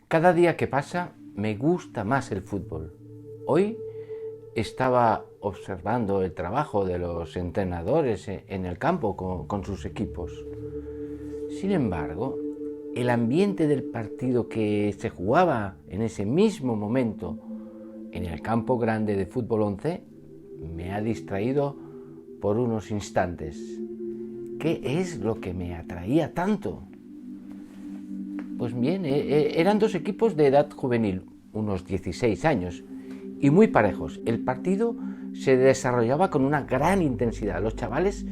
Cada día que pasa me gusta más el fútbol. Hoy estaba observando el trabajo de los entrenadores en el campo con sus equipos. Sin embargo, el ambiente del partido que se jugaba en ese mismo momento en el campo grande de fútbol 11 me ha distraído por unos instantes. ¿Qué es lo que me atraía tanto? Pues bien, eran dos equipos de edad juvenil, unos 16 años, y muy parejos. El partido se desarrollaba con una gran intensidad. Los chavales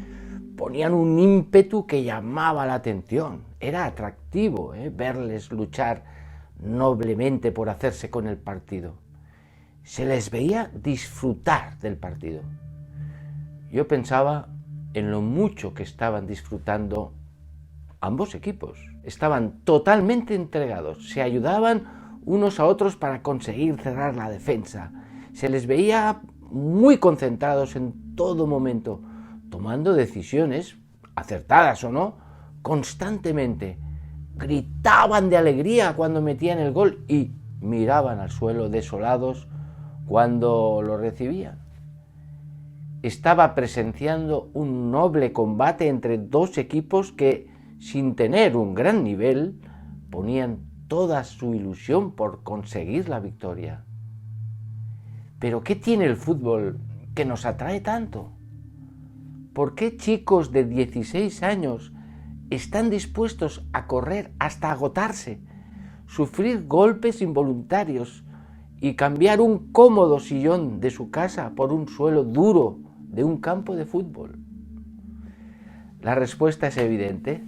ponían un ímpetu que llamaba la atención. Era atractivo verles luchar noblemente por hacerse con el partido. Se les veía disfrutar del partido. Yo pensaba en lo mucho que estaban disfrutando ambos equipos. Estaban totalmente entregados, se ayudaban unos a otros para conseguir cerrar la defensa. Se les veía muy concentrados en todo momento, tomando decisiones, acertadas o no, constantemente. Gritaban de alegría cuando metían el gol y miraban al suelo desolados cuando lo recibían. Estaba presenciando un noble combate entre dos equipos que, sin tener un gran nivel, ponían toda su ilusión por conseguir la victoria. ¿Pero qué tiene el fútbol que nos atrae tanto? ¿Por qué chicos de 16 años están dispuestos a correr hasta agotarse, sufrir golpes involuntarios y cambiar un cómodo sillón de su casa por un suelo duro de un campo de fútbol? La respuesta es evidente.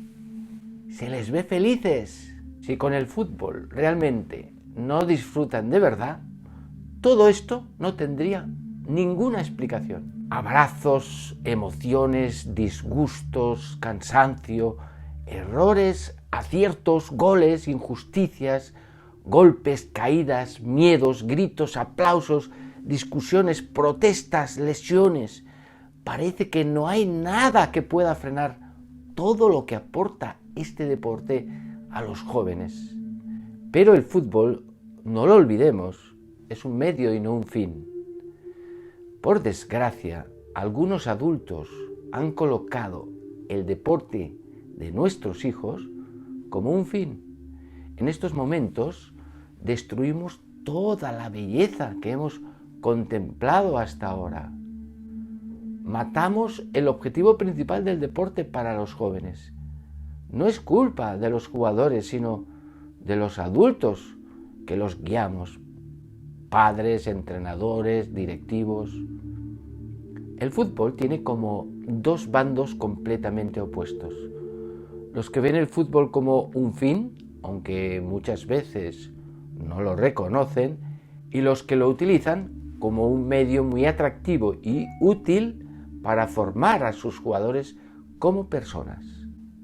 Se les ve felices. Si con el fútbol realmente no disfrutan de verdad, todo esto no tendría ninguna explicación. Abrazos, emociones, disgustos, cansancio, errores, aciertos, goles, injusticias, golpes, caídas, miedos, gritos, aplausos, discusiones, protestas, lesiones. Parece que no hay nada que pueda frenar todo lo que aporta este deporte a los jóvenes. Pero el fútbol, no lo olvidemos, es un medio y no un fin. Por desgracia, algunos adultos han colocado el deporte de nuestros hijos como un fin. En estos momentos destruimos toda la belleza que hemos contemplado hasta ahora. Matamos el objetivo principal del deporte para los jóvenes. No es culpa de los jugadores, sino de los adultos que los guiamos, padres, entrenadores, directivos. El fútbol tiene como dos bandos completamente opuestos. Los que ven el fútbol como un fin, aunque muchas veces no lo reconocen, y los que lo utilizan como un medio muy atractivo y útil para formar a sus jugadores como personas.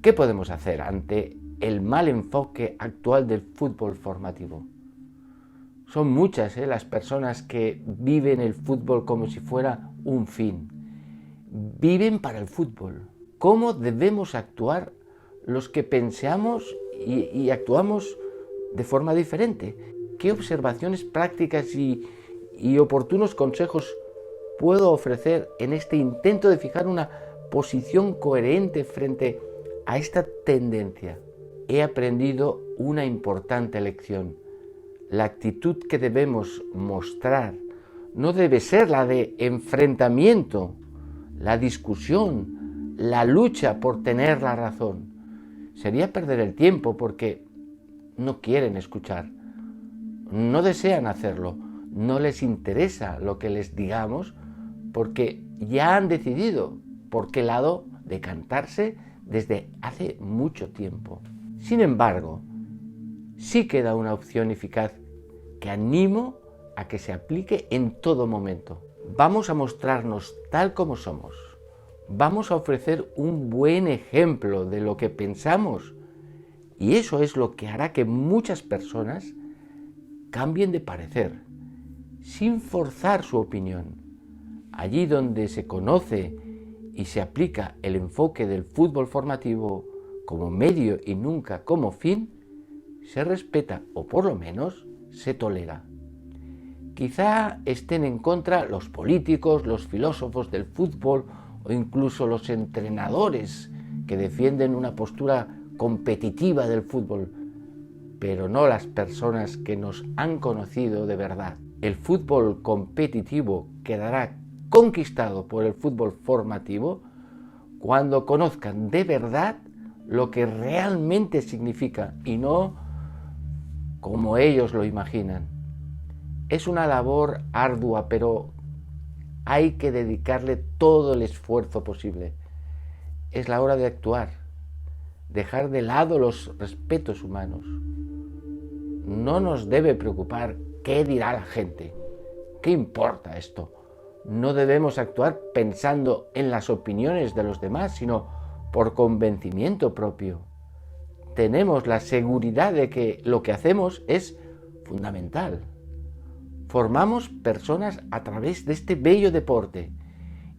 ¿Qué podemos hacer ante el mal enfoque actual del fútbol formativo? Son muchas las personas que viven el fútbol como si fuera un fin. Viven para el fútbol. ¿Cómo debemos actuar los que pensamos y actuamos de forma diferente? ¿Qué observaciones prácticas y oportunos consejos puedo ofrecer en este intento de fijar una posición coherente frente a esta tendencia? He aprendido una importante lección. La actitud que debemos mostrar no debe ser la de enfrentamiento, la discusión, la lucha por tener la razón. Sería perder el tiempo porque no quieren escuchar, no desean hacerlo, no les interesa lo que les digamos porque ya han decidido por qué lado decantarse desde hace mucho tiempo. Sin embargo, sí queda una opción eficaz que animo a que se aplique en todo momento. Vamos a mostrarnos tal como somos. Vamos a ofrecer un buen ejemplo de lo que pensamos y eso es lo que hará que muchas personas cambien de parecer, sin forzar su opinión. Allí donde se conoce y se aplica el enfoque del fútbol formativo como medio y nunca como fin, se respeta o por lo menos se tolera. Quizá estén en contra los políticos, los filósofos del fútbol o incluso los entrenadores que defienden una postura competitiva del fútbol, pero no las personas que nos han conocido de verdad. El fútbol competitivo quedará conquistado por el fútbol formativo cuando conozcan de verdad lo que realmente significa y no como ellos lo imaginan. Es una labor ardua, pero hay que dedicarle todo el esfuerzo posible. Es la hora de actuar, dejar de lado los respetos humanos. No nos debe preocupar qué dirá la gente. ¿Qué importa esto? No debemos actuar pensando en las opiniones de los demás, sino por convencimiento propio. Tenemos la seguridad de que lo que hacemos es fundamental. Formamos personas a través de este bello deporte.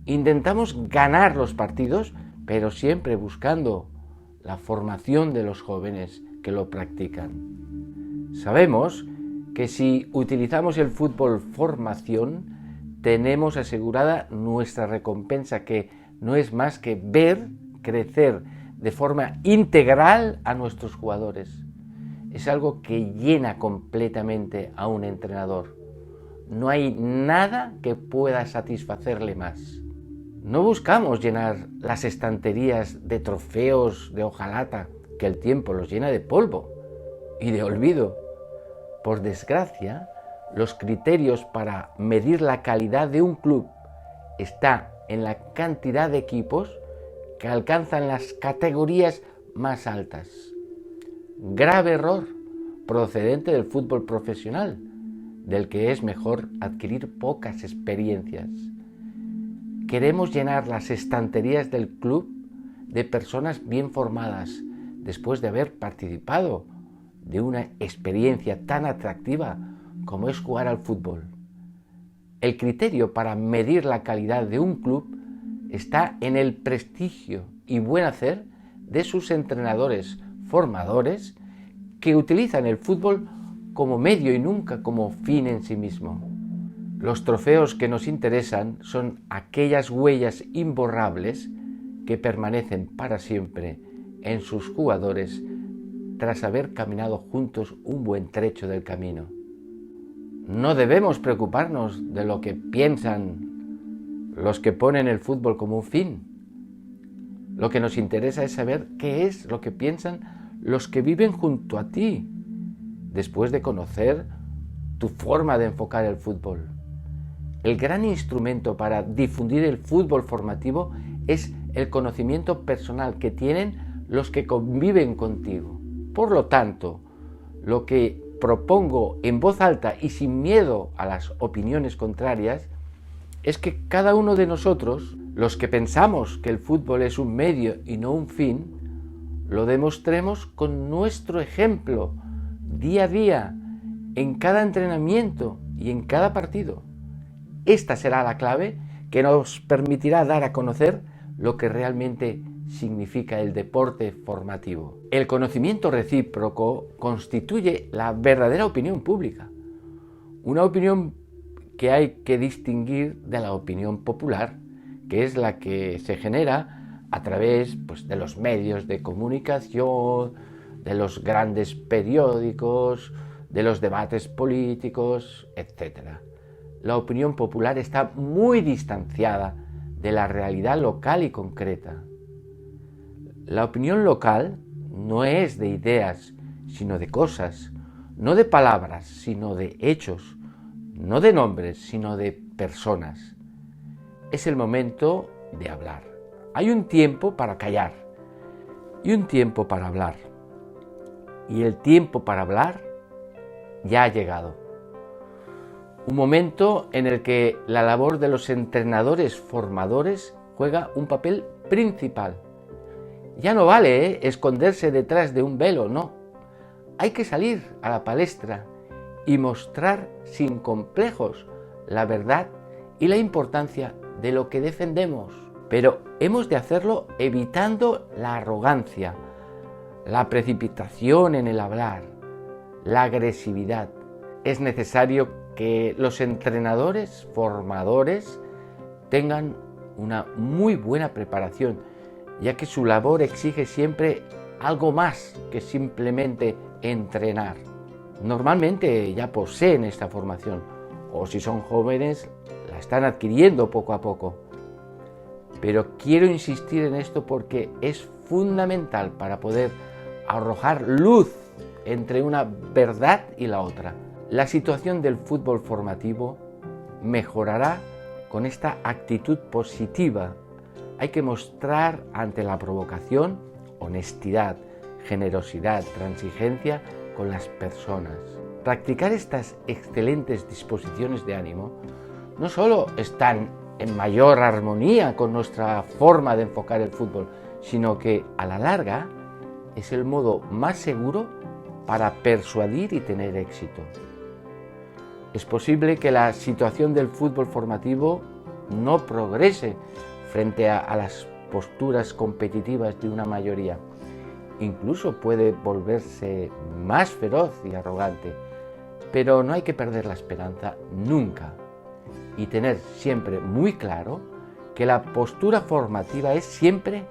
Intentamos ganar los partidos, pero siempre buscando la formación de los jóvenes que lo practican. Sabemos que si utilizamos el fútbol formación, tenemos asegurada nuestra recompensa, que no es más que ver crecer de forma integral a nuestros jugadores. Es algo que llena completamente a un entrenador. No hay nada que pueda satisfacerle más. No buscamos llenar las estanterías de trofeos de hojalata, que el tiempo los llena de polvo y de olvido. Por desgracia, los criterios para medir la calidad de un club está en la cantidad de equipos que alcanzan las categorías más altas. Grave error procedente del fútbol profesional, del que es mejor adquirir pocas experiencias. Queremos llenar las estanterías del club de personas bien formadas, después de haber participado de una experiencia tan atractiva como es jugar al fútbol. El criterio para medir la calidad de un club está en el prestigio y buen hacer de sus entrenadores, formadores, que utilizan el fútbol como medio y nunca como fin en sí mismo. Los trofeos que nos interesan son aquellas huellas imborrables que permanecen para siempre en sus jugadores tras haber caminado juntos un buen trecho del camino. No debemos preocuparnos de lo que piensan los que ponen el fútbol como un fin. Lo que nos interesa es saber qué es lo que piensan los que viven junto a ti, después de conocer tu forma de enfocar el fútbol. El gran instrumento para difundir el fútbol formativo es el conocimiento personal que tienen los que conviven contigo. Por lo tanto, lo que propongo en voz alta y sin miedo a las opiniones contrarias es que cada uno de nosotros, los que pensamos que el fútbol es un medio y no un fin, lo demostremos con nuestro ejemplo, día a día, en cada entrenamiento y en cada partido. Esta será la clave que nos permitirá dar a conocer lo que realmente significa el deporte formativo. El conocimiento recíproco constituye la verdadera opinión pública, una opinión que hay que distinguir de la opinión popular, que es la que se genera a través de los medios de comunicación, de los grandes periódicos, de los debates políticos, etc. La opinión popular está muy distanciada de la realidad local y concreta. La opinión local no es de ideas, sino de cosas, no de palabras, sino de hechos, no de nombres, sino de personas. Es el momento de hablar. Hay un tiempo para callar y un tiempo para hablar. Y el tiempo para hablar ya ha llegado. Un momento en el que la labor de los entrenadores formadores juega un papel principal. Ya no vale esconderse detrás de un velo, no. Hay que salir a la palestra y mostrar sin complejos la verdad y la importancia de lo que defendemos. Pero hemos de hacerlo evitando la arrogancia, la precipitación en el hablar, la agresividad. Es necesario que los entrenadores, formadores, tengan una muy buena preparación, ya que su labor exige siempre algo más que simplemente entrenar. Normalmente ya poseen esta formación, o si son jóvenes, la están adquiriendo poco a poco. Pero quiero insistir en esto porque es fundamental para poder arrojar luz entre una verdad y la otra. La situación del fútbol formativo mejorará con esta actitud positiva. Hay que mostrar ante la provocación honestidad, generosidad, transigencia con las personas. Practicar estas excelentes disposiciones de ánimo no solo están en mayor armonía con nuestra forma de enfocar el fútbol, sino que a la larga es el modo más seguro para persuadir y tener éxito. Es posible que la situación del fútbol formativo no progrese frente a las posturas competitivas de una mayoría. Incluso puede volverse más feroz y arrogante, pero no hay que perder la esperanza nunca y tener siempre muy claro que la postura formativa es siempre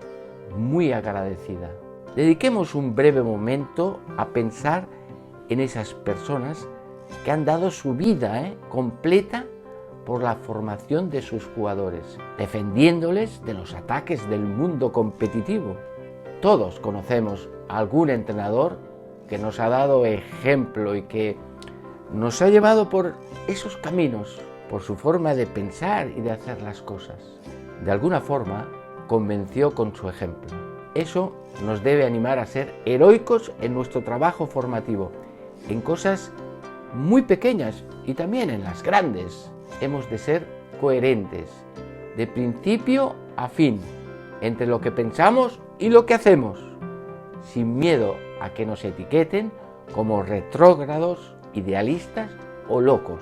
muy agradecida. Dediquemos un breve momento a pensar en esas personas que han dado su vida completa por la formación de sus jugadores, defendiéndoles de los ataques del mundo competitivo. Todos conocemos a algún entrenador que nos ha dado ejemplo y que nos ha llevado por esos caminos, por su forma de pensar y de hacer las cosas. De alguna forma, convenció con su ejemplo. Eso nos debe animar a ser heroicos en nuestro trabajo formativo, en cosas muy pequeñas y también en las grandes. Hemos de ser coherentes, de principio a fin, entre lo que pensamos y lo que hacemos, sin miedo a que nos etiqueten como retrógrados, idealistas o locos.